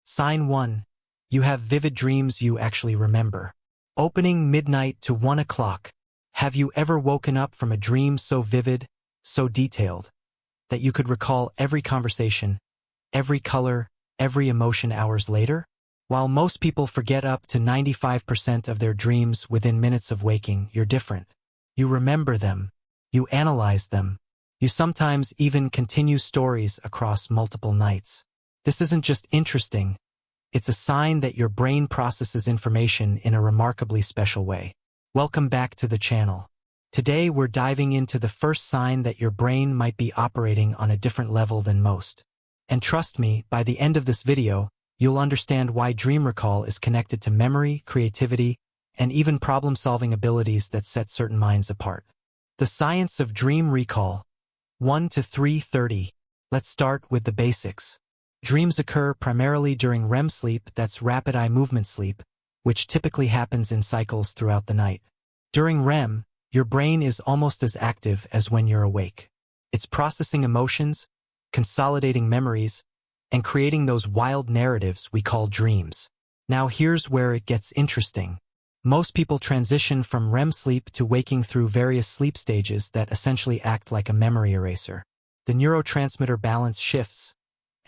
Sign 1. You have vivid dreams you actually remember. Opening midnight to 1 o'clock. Have you ever woken up from a dream so vivid, so detailed, that you could recall every conversation, every color, every emotion hours later? While most people forget up to 95% of their dreams within minutes of waking, you're different. You remember them. You analyze them. You sometimes even continue stories across multiple nights. This isn't just interesting. It's a sign that your brain processes information in a remarkably special way. Welcome back to the channel. Today we're diving into the first sign that your brain might be operating on a different level than most. And trust me, by the end of this video, you'll understand why dream recall is connected to memory, creativity, and even problem-solving abilities that set certain minds apart. The science of dream recall. 1 to 3:30. Let's start with the basics. Dreams occur primarily during REM sleep, that's rapid eye movement sleep, which typically happens in cycles throughout the night. During REM, your brain is almost as active as when you're awake. It's processing emotions, consolidating memories, and creating those wild narratives we call dreams. Now here's where it gets interesting. Most people transition from REM sleep to waking through various sleep stages that essentially act like a memory eraser. The neurotransmitter balance shifts,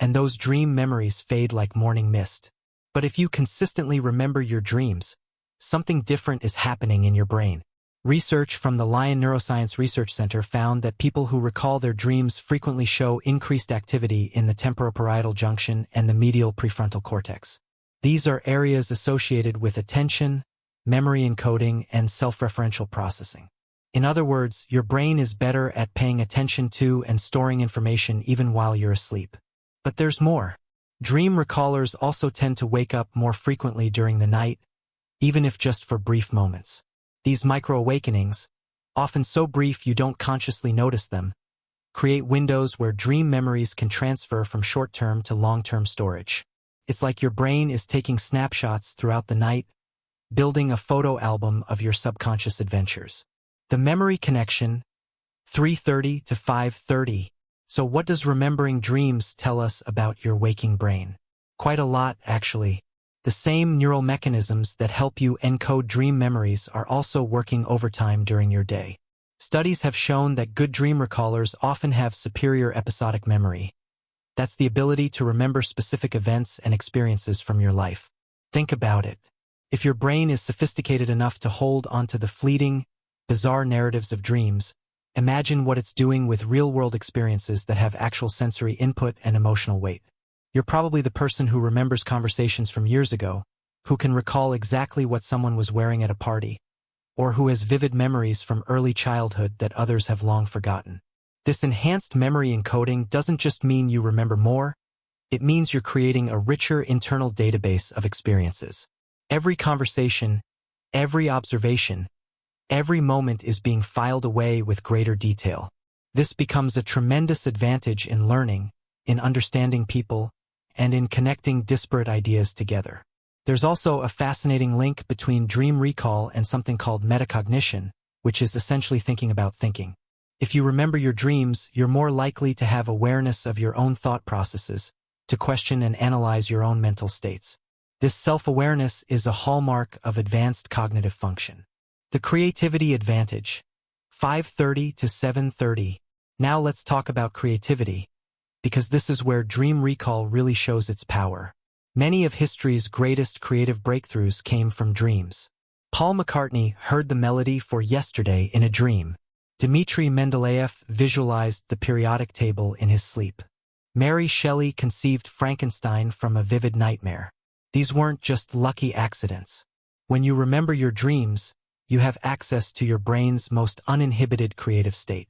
and those dream memories fade like morning mist. But if you consistently remember your dreams, something different is happening in your brain. Research from the Lyon Neuroscience Research Center found that people who recall their dreams frequently show increased activity in the temporoparietal junction and the medial prefrontal cortex. These are areas associated with attention, memory encoding, and self-referential processing. In other words, your brain is better at paying attention to and storing information even while you're asleep. But there's more. Dream recallers also tend to wake up more frequently during the night, even if just for brief moments. These micro-awakenings, often so brief you don't consciously notice them, create windows where dream memories can transfer from short-term to long-term storage. It's like your brain is taking snapshots throughout the night, building a photo album of your subconscious adventures. The memory connection, 3:30 to 5:30. So what does remembering dreams tell us about your waking brain? Quite a lot, actually. The same neural mechanisms that help you encode dream memories are also working overtime during your day. Studies have shown that good dream recallers often have superior episodic memory. That's the ability to remember specific events and experiences from your life. Think about it. If your brain is sophisticated enough to hold onto the fleeting, bizarre narratives of dreams, imagine what it's doing with real-world experiences that have actual sensory input and emotional weight. You're probably the person who remembers conversations from years ago, who can recall exactly what someone was wearing at a party, or who has vivid memories from early childhood that others have long forgotten. This enhanced memory encoding doesn't just mean you remember more, it means you're creating a richer internal database of experiences. Every conversation, every observation, every moment is being filed away with greater detail. This becomes a tremendous advantage in learning, in understanding people, and in connecting disparate ideas together. There's also a fascinating link between dream recall and something called metacognition, which is essentially thinking about thinking. If you remember your dreams, you're more likely to have awareness of your own thought processes, to question and analyze your own mental states. This self-awareness is a hallmark of advanced cognitive function. The creativity advantage, 5:30 to 7:30. Now let's talk about creativity, because this is where dream recall really shows its power. Many of history's greatest creative breakthroughs came from dreams. Paul McCartney heard the melody for Yesterday in a dream. Dmitri Mendeleev visualized the periodic table in his sleep. Mary Shelley conceived Frankenstein from a vivid nightmare. These weren't just lucky accidents. When you remember your dreams, you have access to your brain's most uninhibited creative state.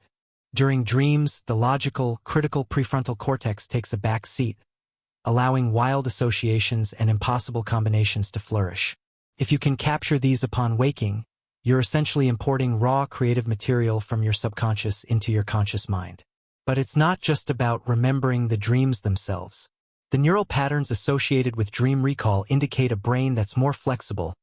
During dreams, the logical, critical prefrontal cortex takes a back seat, allowing wild associations and impossible combinations to flourish. If you can capture these upon waking, you're essentially importing raw creative material from your subconscious into your conscious mind. But it's not just about remembering the dreams themselves. The neural patterns associated with dream recall indicate a brain that's more flexible,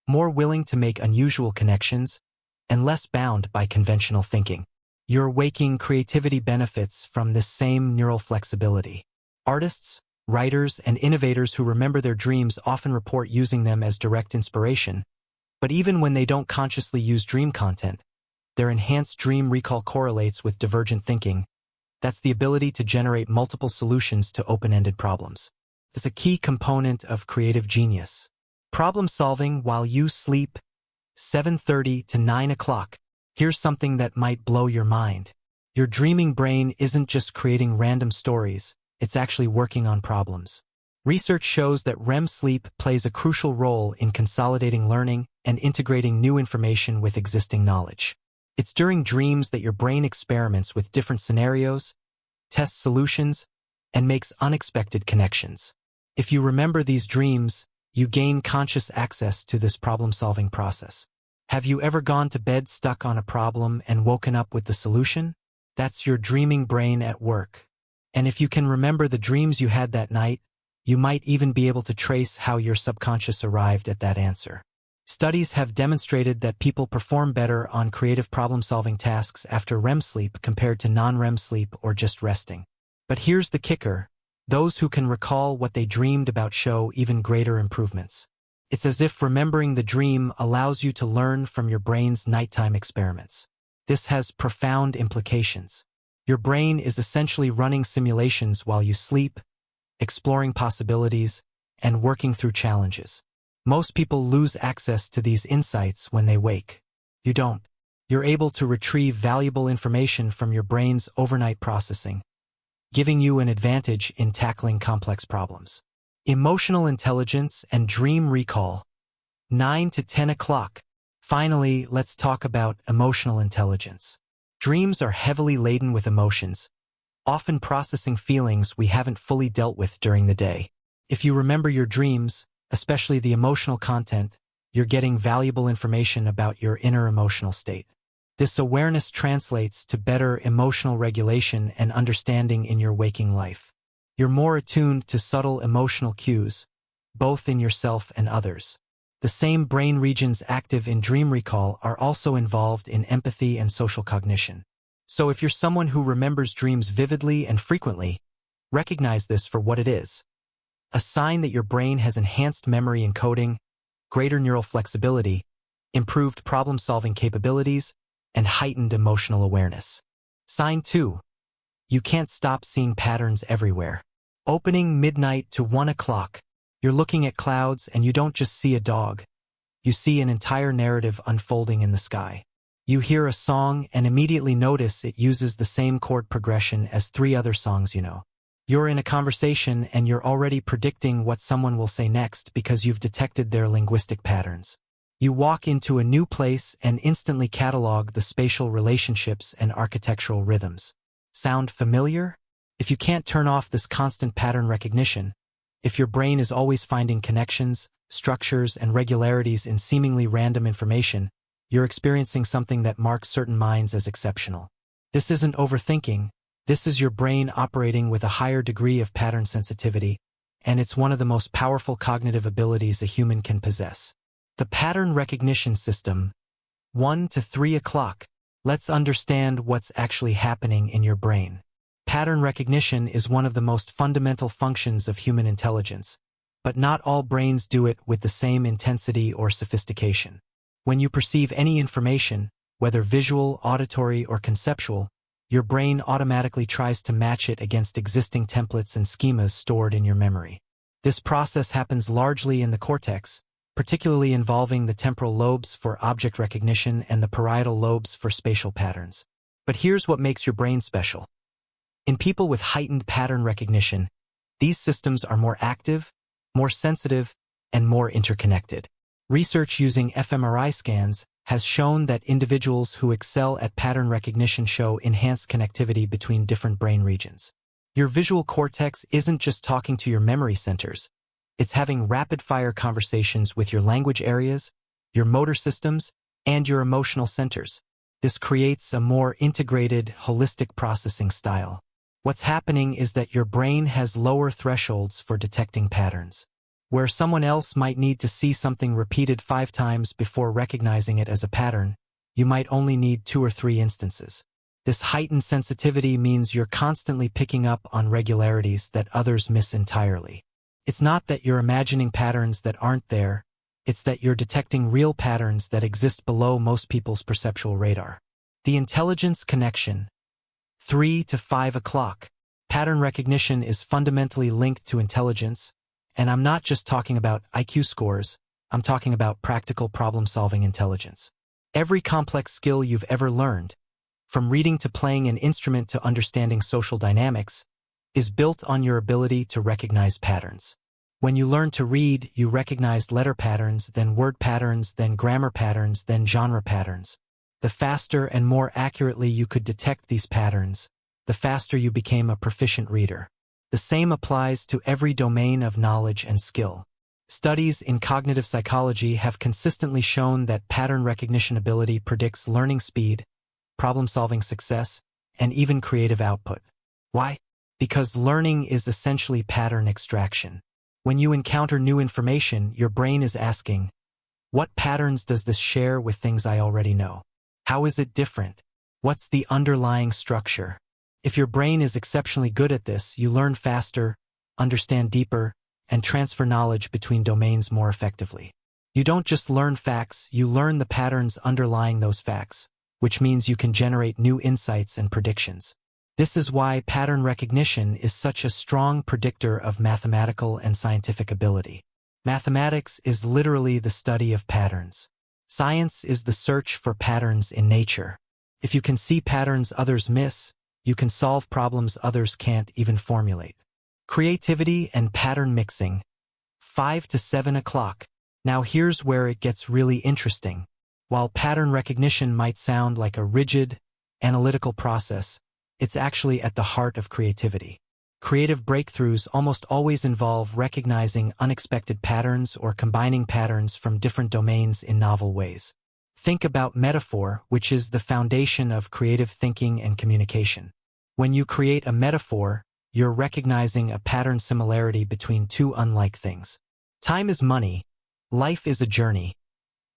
more willing to make unusual connections, and less bound by conventional thinking. Your waking creativity benefits from this same neural flexibility. Artists, Writers and innovators who remember their dreams often report using them as direct inspiration, but even when they don't consciously use dream content, their enhanced dream recall correlates with divergent thinking. That's the ability to generate multiple solutions to open-ended problems. It's a key component of creative genius. Problem solving while you sleep, 7:30 to 9 o'clock. Here's something that might blow your mind. Your dreaming brain isn't just creating random stories, it's actually working on problems. Research shows that REM sleep plays a crucial role in consolidating learning and integrating new information with existing knowledge. It's during dreams that your brain experiments with different scenarios, tests solutions, and makes unexpected connections. If you remember these dreams, you gain conscious access to this problem-solving process. Have you ever gone to bed stuck on a problem and woken up with the solution? That's your dreaming brain at work. And if you can remember the dreams you had that night, you might even be able to trace how your subconscious arrived at that answer. Studies have demonstrated that people perform better on creative problem-solving tasks after REM sleep compared to non-REM sleep or just resting. But here's the kicker. Those who can recall what they dreamed about show even greater improvements. It's as if remembering the dream allows you to learn from your brain's nighttime experiments. This has profound implications. Your brain is essentially running simulations while you sleep, exploring possibilities, and working through challenges. Most people lose access to these insights when they wake. You don't. You're able to retrieve valuable information from your brain's overnight processing, giving you an advantage in tackling complex problems. Emotional intelligence and dream recall, 9 to 10 o'clock. Finally, let's talk about emotional intelligence. Dreams are heavily laden with emotions, often processing feelings we haven't fully dealt with during the day. If you remember your dreams, especially the emotional content, you're getting valuable information about your inner emotional state. This awareness translates to better emotional regulation and understanding in your waking life. You're more attuned to subtle emotional cues, both in yourself and others. The same brain regions active in dream recall are also involved in empathy and social cognition. So if you're someone who remembers dreams vividly and frequently, recognize this for what it is. A sign that your brain has enhanced memory encoding, greater neural flexibility, improved problem-solving capabilities, and heightened emotional awareness. Sign 2. You can't stop seeing patterns everywhere. Opening midnight to 1 o'clock. You're looking at clouds and you don't just see a dog. You see an entire narrative unfolding in the sky. You hear a song and immediately notice it uses the same chord progression as 3 other songs you know. You're in a conversation and you're already predicting what someone will say next because you've detected their linguistic patterns. You walk into a new place and instantly catalog the spatial relationships and architectural rhythms. Sound familiar? If you can't turn off this constant pattern recognition, if your brain is always finding connections, structures, and regularities in seemingly random information, you're experiencing something that marks certain minds as exceptional. This isn't overthinking. This is your brain operating with a higher degree of pattern sensitivity, and it's one of the most powerful cognitive abilities a human can possess. The pattern recognition system, 1 to 3 o'clock. Let's understand what's actually happening in your brain. Pattern recognition is one of the most fundamental functions of human intelligence, but not all brains do it with the same intensity or sophistication. When you perceive any information, whether visual, auditory, or conceptual, your brain automatically tries to match it against existing templates and schemas stored in your memory. This process happens largely in the cortex, particularly involving the temporal lobes for object recognition and the parietal lobes for spatial patterns. But here's what makes your brain special. In people with heightened pattern recognition, these systems are more active, more sensitive, and more interconnected. Research using fMRI scans has shown that individuals who excel at pattern recognition show enhanced connectivity between different brain regions. Your visual cortex isn't just talking to your memory centers, it's having rapid-fire conversations with your language areas, your motor systems, and your emotional centers. This creates a more integrated, holistic processing style. What's happening is that your brain has lower thresholds for detecting patterns. Where someone else might need to see something repeated 5 times before recognizing it as a pattern, you might only need 2 or 3 instances. This heightened sensitivity means you're constantly picking up on regularities that others miss entirely. It's not that you're imagining patterns that aren't there, it's that you're detecting real patterns that exist below most people's perceptual radar. The intelligence connection. 3 to 5 o'clock. Pattern recognition is fundamentally linked to intelligence, and I'm not just talking about IQ scores, I'm talking about practical problem-solving intelligence. Every complex skill you've ever learned, from reading to playing an instrument to understanding social dynamics, is built on your ability to recognize patterns. When you learn to read, you recognized letter patterns, then word patterns, then grammar patterns, then genre patterns. The faster and more accurately you could detect these patterns, the faster you became a proficient reader. The same applies to every domain of knowledge and skill. Studies in cognitive psychology have consistently shown that pattern recognition ability predicts learning speed, problem-solving success, and even creative output. Why? Because learning is essentially pattern extraction. When you encounter new information, your brain is asking, what patterns does this share with things I already know? How is it different? What's the underlying structure? If your brain is exceptionally good at this, you learn faster, understand deeper, and transfer knowledge between domains more effectively. You don't just learn facts, you learn the patterns underlying those facts, which means you can generate new insights and predictions. This is why pattern recognition is such a strong predictor of mathematical and scientific ability. Mathematics is literally the study of patterns. Science is the search for patterns in nature. If you can see patterns others miss, you can solve problems others can't even formulate. Creativity and pattern mixing. 5 to 7 o'clock. Now here's where it gets really interesting. While pattern recognition might sound like a rigid, analytical process, it's actually at the heart of creativity. Creative breakthroughs almost always involve recognizing unexpected patterns or combining patterns from different domains in novel ways. Think about metaphor, which is the foundation of creative thinking and communication. When you create a metaphor, you're recognizing a pattern similarity between two unlike things. Time is money. Life is a journey.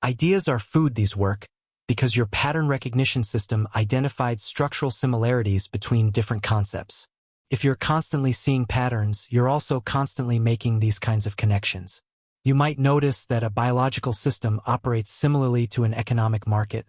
Ideas are food. These work because your pattern recognition system identified structural similarities between different concepts. If you're constantly seeing patterns, you're also constantly making these kinds of connections. You might notice that a biological system operates similarly to an economic market,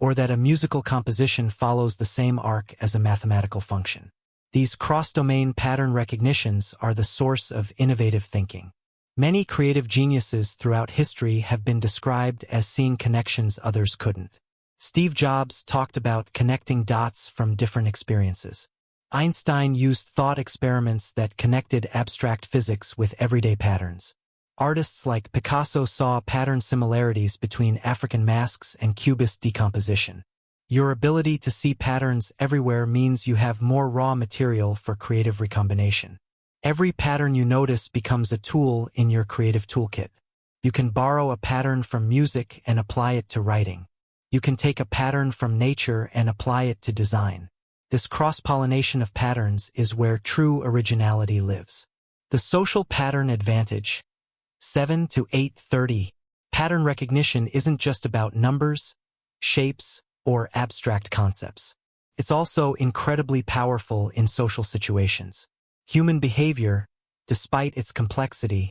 or that a musical composition follows the same arc as a mathematical function. These cross-domain pattern recognitions are the source of innovative thinking. Many creative geniuses throughout history have been described as seeing connections others couldn't. Steve Jobs talked about connecting dots from different experiences. Einstein used thought experiments that connected abstract physics with everyday patterns. Artists like Picasso saw pattern similarities between African masks and Cubist decomposition. Your ability to see patterns everywhere means you have more raw material for creative recombination. Every pattern you notice becomes a tool in your creative toolkit. You can borrow a pattern from music and apply it to writing. You can take a pattern from nature and apply it to design. This cross-pollination of patterns is where true originality lives. The social pattern advantage. 7 to 8:30. Pattern recognition isn't just about numbers, shapes, or abstract concepts. It's also incredibly powerful in social situations. Human behavior, despite its complexity,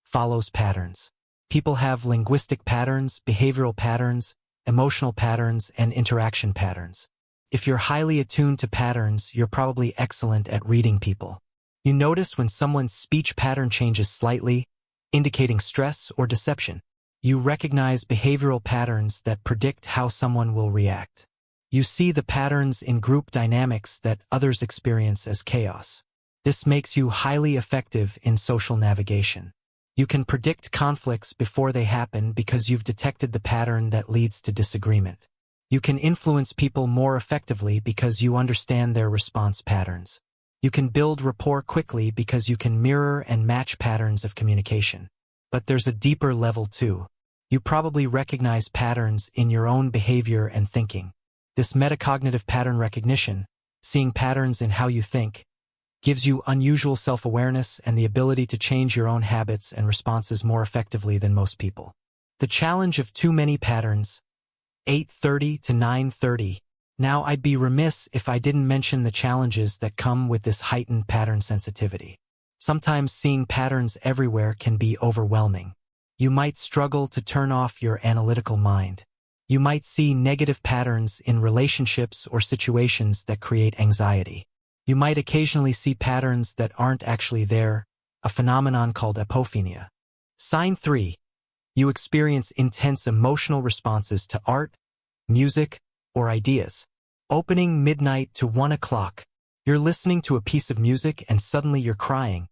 follows patterns. People have linguistic patterns, behavioral patterns, emotional patterns, and interaction patterns. If you're highly attuned to patterns, you're probably excellent at reading people. You notice when someone's speech pattern changes slightly, indicating stress or deception. You recognize behavioral patterns that predict how someone will react. You see the patterns in group dynamics that others experience as chaos. This makes you highly effective in social navigation. You can predict conflicts before they happen because you've detected the pattern that leads to disagreement. You can influence people more effectively because you understand their response patterns. You can build rapport quickly because you can mirror and match patterns of communication. But there's a deeper level too. You probably recognize patterns in your own behavior and thinking. This metacognitive pattern recognition, seeing patterns in how you think, gives you unusual self-awareness and the ability to change your own habits and responses more effectively than most people. The challenge of too many patterns. 8:30 to 9:30. Now, I'd be remiss if I didn't mention the challenges that come with this heightened pattern sensitivity. Sometimes seeing patterns everywhere can be overwhelming. You might struggle to turn off your analytical mind. You might see negative patterns in relationships or situations that create anxiety. You might occasionally see patterns that aren't actually there, a phenomenon called apophenia. Sign 3. You experience intense emotional responses to art, music, or ideas. Opening midnight to 1 o'clock. You're listening to a piece of music and suddenly you're crying,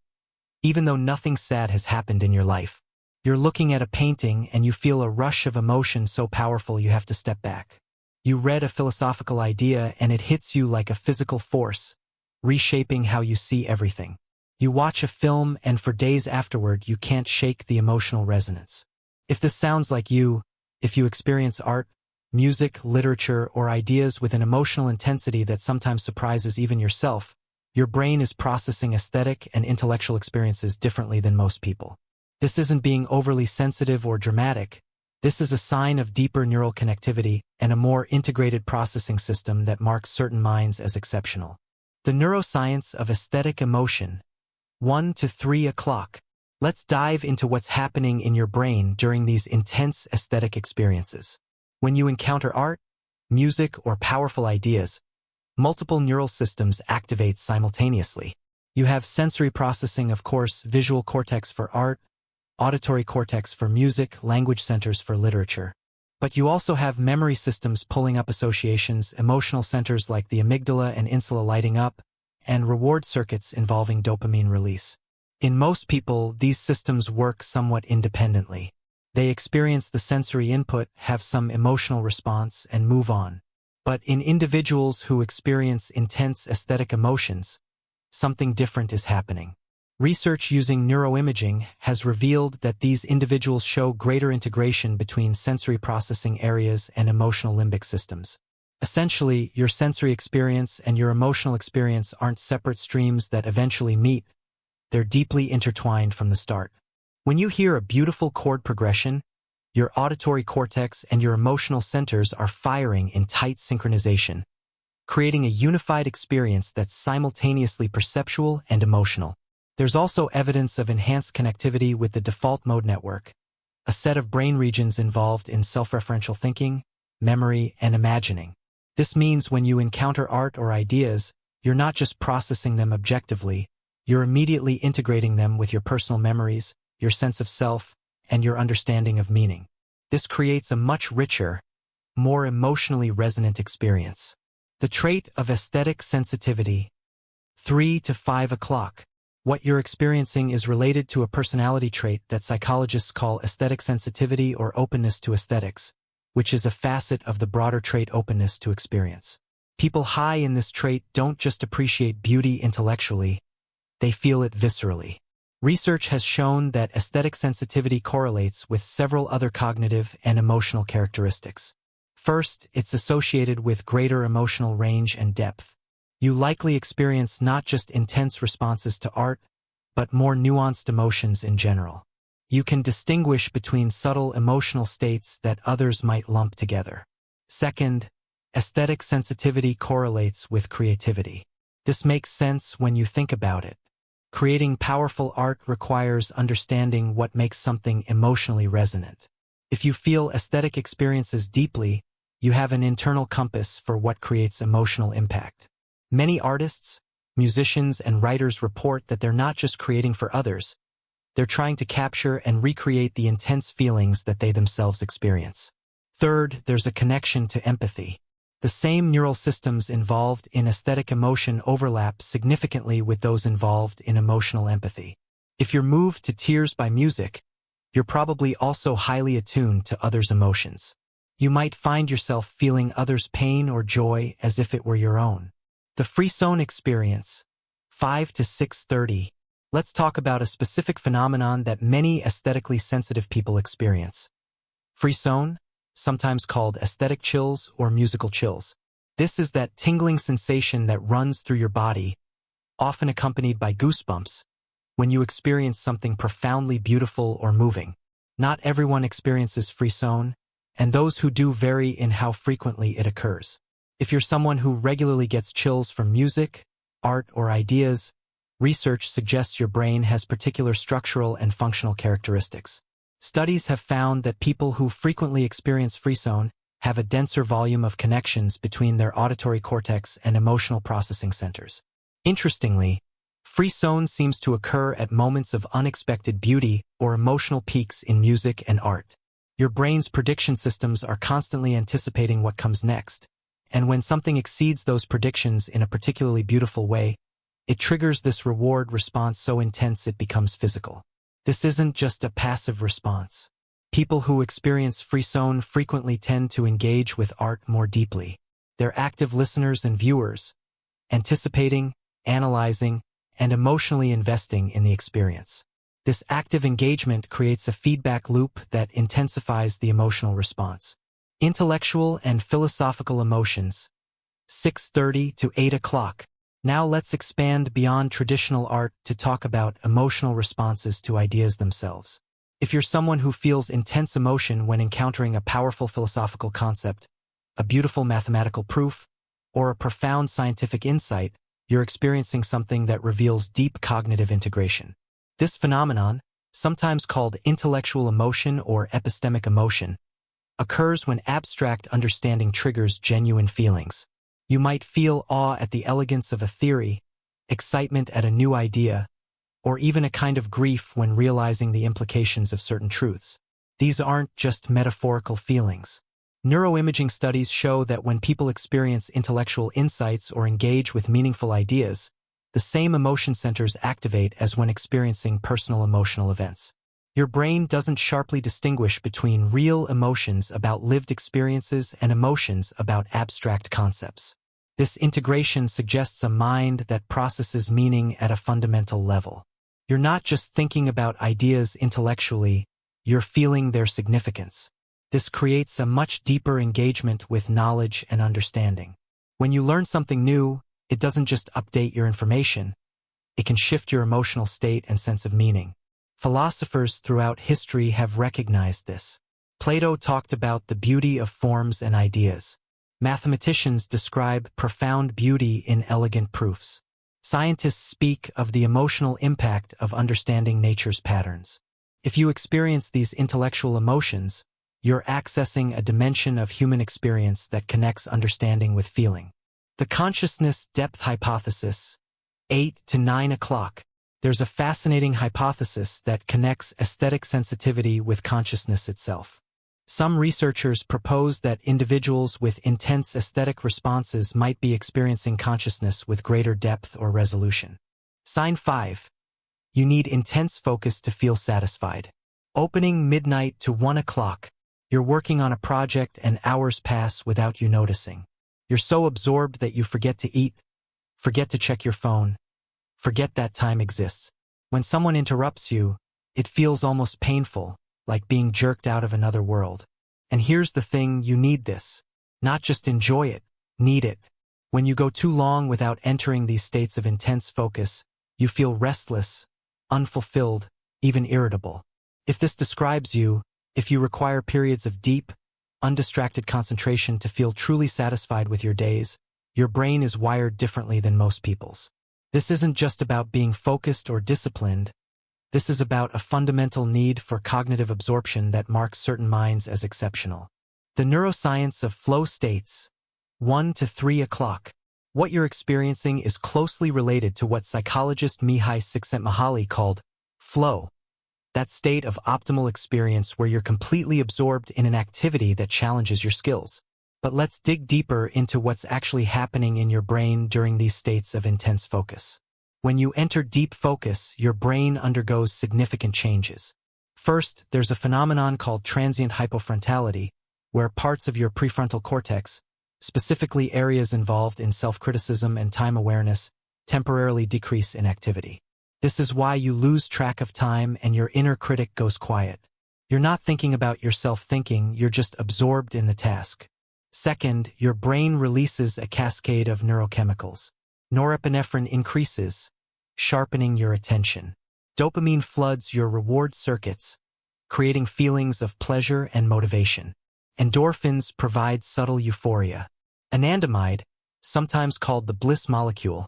even though nothing sad has happened in your life. You're looking at a painting and you feel a rush of emotion so powerful you have to step back. You read a philosophical idea and it hits you like a physical force, reshaping how you see everything. You watch a film and for days afterward you can't shake the emotional resonance. If this sounds like you, if you experience art, music, literature, or ideas with an emotional intensity that sometimes surprises even yourself, your brain is processing aesthetic and intellectual experiences differently than most people. This isn't being overly sensitive or dramatic. This is a sign of deeper neural connectivity and a more integrated processing system that marks certain minds as exceptional. The neuroscience of aesthetic emotion. 1 to 3 o'clock. Let's dive into what's happening in your brain during these intense aesthetic experiences. When you encounter art, music, or powerful ideas, multiple neural systems activate simultaneously. You have sensory processing, of course, visual cortex for art, auditory cortex for music, language centers for literature. But you also have memory systems pulling up associations, emotional centers like the amygdala and insula lighting up, and reward circuits involving dopamine release. In most people, these systems work somewhat independently. They experience the sensory input, have some emotional response, and move on. But in individuals who experience intense aesthetic emotions, something different is happening. Research using neuroimaging has revealed that these individuals show greater integration between sensory processing areas and emotional limbic systems. Essentially, your sensory experience and your emotional experience aren't separate streams that eventually meet. They're deeply intertwined from the start. When you hear a beautiful chord progression, your auditory cortex and your emotional centers are firing in tight synchronization, creating a unified experience that's simultaneously perceptual and emotional. There's also evidence of enhanced connectivity with the default mode network, a set of brain regions involved in self-referential thinking, memory, and imagining. This means when you encounter art or ideas, you're not just processing them objectively, you're immediately integrating them with your personal memories, your sense of self, and your understanding of meaning. This creates a much richer, more emotionally resonant experience. The trait of aesthetic sensitivity. 3 to 5 o'clock. What you're experiencing is related to a personality trait that psychologists call aesthetic sensitivity or openness to aesthetics, which is a facet of the broader trait openness to experience. People high in this trait don't just appreciate beauty intellectually, they feel it viscerally. Research has shown that aesthetic sensitivity correlates with several other cognitive and emotional characteristics. First, it's associated with greater emotional range and depth. You likely experience not just intense responses to art, but more nuanced emotions in general. You can distinguish between subtle emotional states that others might lump together. Second, aesthetic sensitivity correlates with creativity. This makes sense when you think about it. Creating powerful art requires understanding what makes something emotionally resonant. If you feel aesthetic experiences deeply, you have an internal compass for what creates emotional impact. Many artists, musicians, and writers report that they're not just creating for others, they're trying to capture and recreate the intense feelings that they themselves experience. Third, there's a connection to empathy. The same neural systems involved in aesthetic emotion overlap significantly with those involved in emotional empathy. If you're moved to tears by music, you're probably also highly attuned to others' emotions. You might find yourself feeling others' pain or joy as if it were your own. The frisson experience. 5 to 6:30. Let's talk about a specific phenomenon that many aesthetically sensitive people experience. Frisson, sometimes called aesthetic chills or musical chills. This is that tingling sensation that runs through your body, often accompanied by goosebumps, when you experience something profoundly beautiful or moving. Not everyone experiences frisson, and those who do vary in how frequently it occurs. If you're someone who regularly gets chills from music, art, or ideas, research suggests your brain has particular structural and functional characteristics. Studies have found that people who frequently experience frisson have a denser volume of connections between their auditory cortex and emotional processing centers. Interestingly, frisson seems to occur at moments of unexpected beauty or emotional peaks in music and art. Your brain's prediction systems are constantly anticipating what comes next, and when something exceeds those predictions in a particularly beautiful way, it triggers this reward response so intense it becomes physical. This isn't just a passive response. People who experience frisson frequently tend to engage with art more deeply. They're active listeners and viewers, anticipating, analyzing, and emotionally investing in the experience. This active engagement creates a feedback loop that intensifies the emotional response. Intellectual and philosophical emotions, 6:30 to 8 o'clock. Now let's expand beyond traditional art to talk about emotional responses to ideas themselves. If you're someone who feels intense emotion when encountering a powerful philosophical concept, a beautiful mathematical proof, or a profound scientific insight, you're experiencing something that reveals deep cognitive integration. This phenomenon, sometimes called intellectual emotion or epistemic emotion, occurs when abstract understanding triggers genuine feelings. You might feel awe at the elegance of a theory, excitement at a new idea, or even a kind of grief when realizing the implications of certain truths. These aren't just metaphorical feelings. Neuroimaging studies show that when people experience intellectual insights or engage with meaningful ideas, the same emotion centers activate as when experiencing personal emotional events. Your brain doesn't sharply distinguish between real emotions about lived experiences and emotions about abstract concepts. This integration suggests a mind that processes meaning at a fundamental level. You're not just thinking about ideas intellectually, you're feeling their significance. This creates a much deeper engagement with knowledge and understanding. When you learn something new, it doesn't just update your information, it can shift your emotional state and sense of meaning. Philosophers throughout history have recognized this. Plato talked about the beauty of forms and ideas. Mathematicians describe profound beauty in elegant proofs. Scientists speak of the emotional impact of understanding nature's patterns. If you experience these intellectual emotions, you're accessing a dimension of human experience that connects understanding with feeling. The consciousness depth hypothesis, 8 to 9 o'clock. There's a fascinating hypothesis that connects aesthetic sensitivity with consciousness itself. Some researchers propose that individuals with intense aesthetic responses might be experiencing consciousness with greater depth or resolution. Sign 5. You need intense focus to feel satisfied. Opening midnight to 1 o'clock. You're working on a project and hours pass without you noticing. You're so absorbed that you forget to eat, forget to check your phone, forget that time exists. When someone interrupts you, it feels almost painful, like being jerked out of another world. And here's the thing, you need this. Not just enjoy it, need it. When you go too long without entering these states of intense focus, you feel restless, unfulfilled, even irritable. If this describes you, if you require periods of deep, undistracted concentration to feel truly satisfied with your days, your brain is wired differently than most people's. This isn't just about being focused or disciplined. This is about a fundamental need for cognitive absorption that marks certain minds as exceptional. The neuroscience of flow states, 1 to 3 o'clock. What you're experiencing is closely related to what psychologist Mihai Csikszentmihalyi called flow. That state of optimal experience where you're completely absorbed in an activity that challenges your skills. But let's dig deeper into what's actually happening in your brain during these states of intense focus. When you enter deep focus, your brain undergoes significant changes. First, there's a phenomenon called transient hypofrontality, where parts of your prefrontal cortex, specifically areas involved in self-criticism and time awareness, temporarily decrease in activity. This is why you lose track of time and your inner critic goes quiet. You're not thinking about yourself thinking, you're just absorbed in the task. Second, your brain releases a cascade of neurochemicals. Norepinephrine increases, sharpening your attention. Dopamine floods your reward circuits, creating feelings of pleasure and motivation. Endorphins provide subtle euphoria. Anandamide, sometimes called the bliss molecule,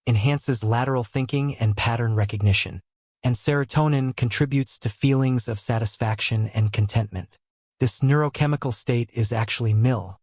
enhances lateral thinking and pattern recognition, and serotonin contributes to feelings of satisfaction and contentment. This neurochemical state is actually MIL,